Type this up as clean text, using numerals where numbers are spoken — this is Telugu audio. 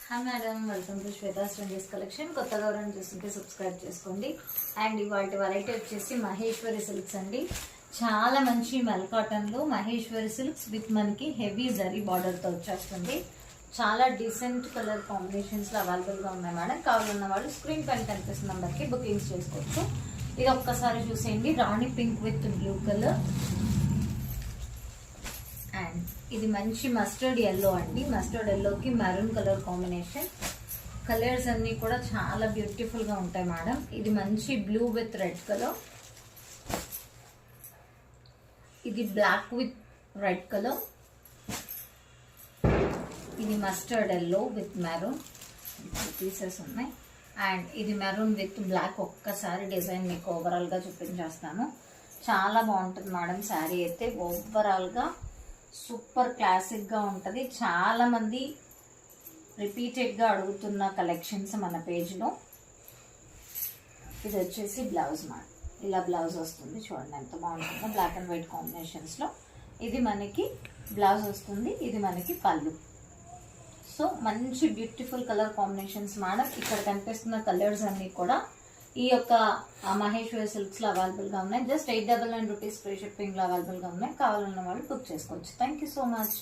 Hi madam, welcome to Shweta స్ట్రెంజెస్ కలెక్షన్. కొత్తగా ఎవరైనా చూస్తుంటే సబ్స్క్రైబ్ చేసుకోండి. అండ్ ఇవాళ వెరైటీ వచ్చేసి మహేశ్వరి సిల్క్స్ అండి. చాలా మంచి మెల్ కాటన్లో మహేశ్వరి సిల్క్స్ విత్ మనకి హెవీ జరీ బార్డర్తో వచ్చేస్తుంది. చాలా డీసెంట్ కలర్ కాంబినేషన్స్లో అవైలబుల్గా ఉన్నాయి మేడం. కావాలన్న వాళ్ళు స్క్రీన్ పైన కనిపిస్తున్న నెంబర్కి బుకింగ్స్ చేసుకోవచ్చు. ఇది ఒక్కసారి చూసేయండి. Rani pink with blue colour and ఇది మంచి మస్టర్డ్ ఎల్లో అండి. మస్టర్డ్ ఎల్లోకి మెరూన్ కలర్ కాంబినేషన్. కలర్స్ అన్నీ కూడా చాలా బ్యూటిఫుల్గా ఉంటాయి మేడం. ఇది మంచి బ్లూ విత్ రెడ్ కలర్. ఇది బ్లాక్ విత్ రెడ్ కలర్. ఇది mustard yellow with maroon pieces ఉన్నాయి. అండ్ ఇది మెరూన్ విత్ బ్లాక్. ఒక్కసారి డిజైన్ మీకు ఓవరాల్గా చూపించేస్తాను. చాలా బాగుంటుంది మేడం. శారీ అయితే ఓవరాల్గా సూపర్ క్లాసిక్గా ఉంటుంది. చాలామంది రిపీటెడ్గా అడుగుతున్న కలెక్షన్స్ మన పేజ్లో. ఇది వచ్చేసి బ్లౌజ్ మాట. ఇలా బ్లౌజ్ వస్తుంది, చూడండి ఎంత బాగుంటుందో. బ్లాక్ అండ్ వైట్ కాంబినేషన్స్లో ఇది మనకి బ్లౌజ్ వస్తుంది. ఇది మనకి పళ్ళు. సో మంచి బ్యూటిఫుల్ కలర్ కాంబినేషన్స్ మేడం. ఇక్కడ కనిపిస్తున్న కలర్స్ అన్నీ కూడా ఈ యొక్క మహేశ్వరి సిల్క్స్లో అవైలబుల్గా ఉన్నాయి. జస్ట్ 899 రూపీస్ ఫ్రీ షిప్పింగ్లో అవైలబుల్గా ఉన్నాయి. కావాలన్న వాళ్ళు బుక్ చేసుకోవచ్చు. Thank you so much.